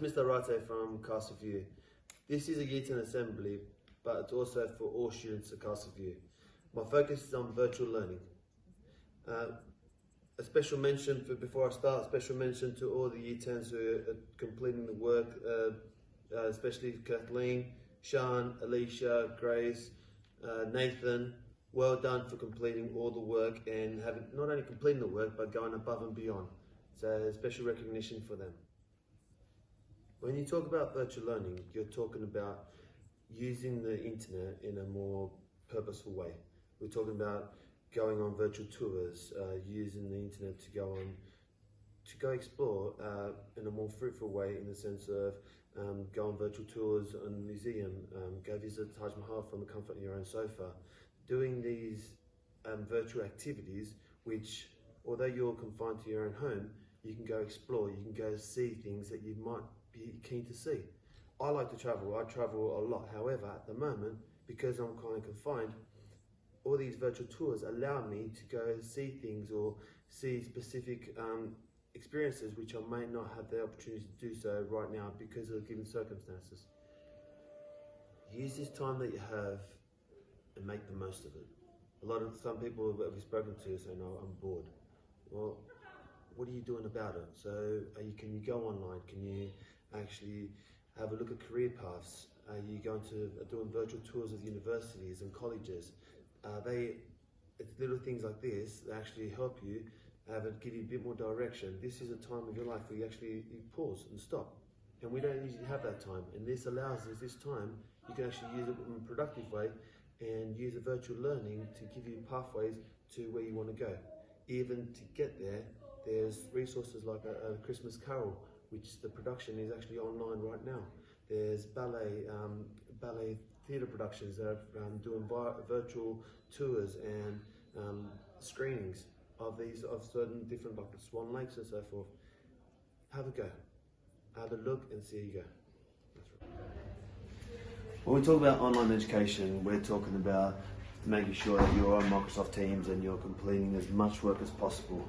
Mr Arrate from Castle View. This is a Year 10 assembly, but it's also for all students at Castle View. My focus is on virtual learning. A special mention before I start, special mention to all the Year 10s who are completing the work, especially Kathleen, Sean, Alicia, Grace, Nathan. Well done for completing all the work and having not only completing the work but going above and beyond. So a special recognition for them. When you talk about virtual learning, you're talking about using the internet in a more purposeful way. We're talking about going on virtual tours, using the internet to go explore in a more fruitful way, in the sense of go on virtual tours on the museum, go visit Taj Mahal from the comfort of your own sofa. Doing these virtual activities, which although you're confined to your own home, you can go explore, you can go see things that you might be keen to see. I like to travel, I travel a lot. However, at the moment, because I'm kind of confined, all these virtual tours allow me to go see things or see specific experiences which I may not have the opportunity to do so right now because of given circumstances. Use this time that you have and make the most of it. Some people that we've spoken to say, no, I'm bored. Well, what are you doing about it? So can you go online? Can you actually have a look at career paths? Are you going to doing virtual tours of universities and colleges? It's little things like this that actually help you, give you a bit more direction. This is a time of your life where you pause and stop. And we don't usually have that time. And this allows us this time, you can actually use it in a productive way and use a virtual learning to give you pathways to where you want to go. Even to get there, there's resources like a Christmas Carol, which the production is actually online right now. There's ballet theatre productions that are doing virtual tours and screenings of certain different, like the Swan Lakes and so forth. Have a go, have a look and see how you go. When we talk about online education, we're talking about making sure that you're on Microsoft Teams and you're completing as much work as possible.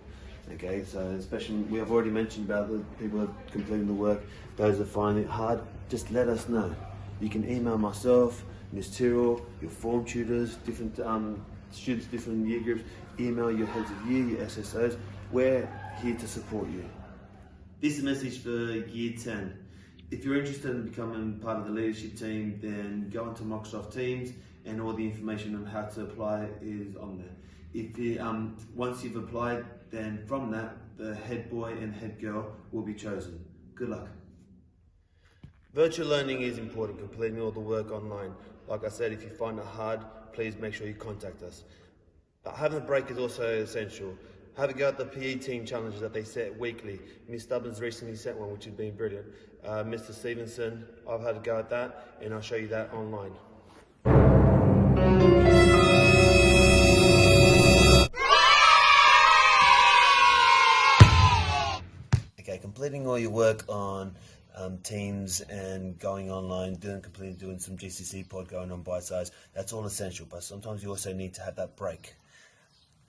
Okay, so especially we have already mentioned about the people that are completing the work. Those that find it hard, just let us know. You can email myself, Ms Tyrrell, your form tutors, different students, different year groups. Email your heads of year, your SSOs. We're here to support you. This is a message for Year 10. If you're interested in becoming part of the leadership team, then go onto Microsoft Teams and all the information on how to apply is on there. If you, once you've applied, then from that, the head boy and head girl will be chosen. Good luck. Virtual learning is important, completing all the work online. Like I said, if you find it hard, please make sure you contact us. But having a break is also essential. Have a go at the PE team challenges that they set weekly. Ms Stubbins recently set one, which has been brilliant. Mr Stevenson, I've had a go at that, and I'll show you that online. Okay, completing all your work on Teams and going online, doing some GCC pod, going on bite size, that's all essential, but sometimes you also need to have that break.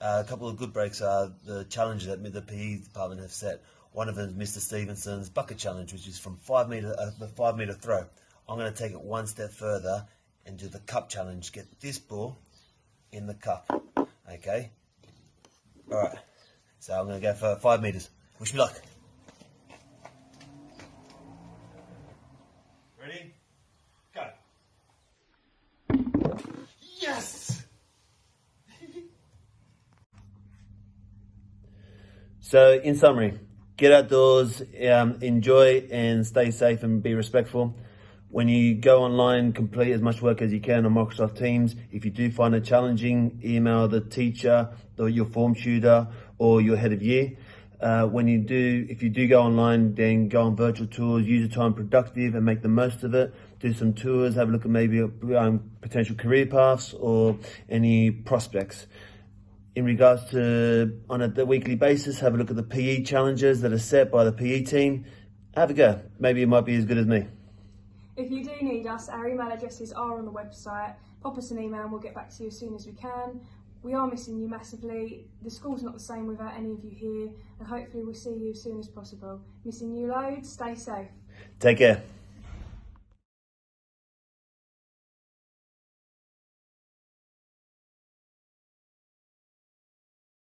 A couple of good breaks are the challenges that the PE department have set. One of them is Mr Stevenson's bucket challenge, which is from the 5 meter throw. I'm going to take it one step further and do the cup challenge. Get this ball in the cup. Okay? Alright. So I'm going to go for 5 meters. Wish me luck. Ready? Go. Yes! So, in summary, get outdoors, enjoy and stay safe and be respectful. When you go online, complete as much work as you can on Microsoft Teams. If you do find it challenging, email the teacher, or your form tutor, or your head of year. If you do go online, then go on virtual tours, use the time productive and make the most of it. Do some tours, have a look at maybe potential career paths or any prospects. In regards to, on a weekly basis, have a look at the PE challenges that are set by the PE team. Have a go. Maybe it might be as good as me. If you do need us, our email addresses are on the website. Pop us an email and we'll get back to you as soon as we can. We are missing you massively. The school's not the same without any of you here, and hopefully we'll see you as soon as possible. Missing you loads. Stay safe. Take care.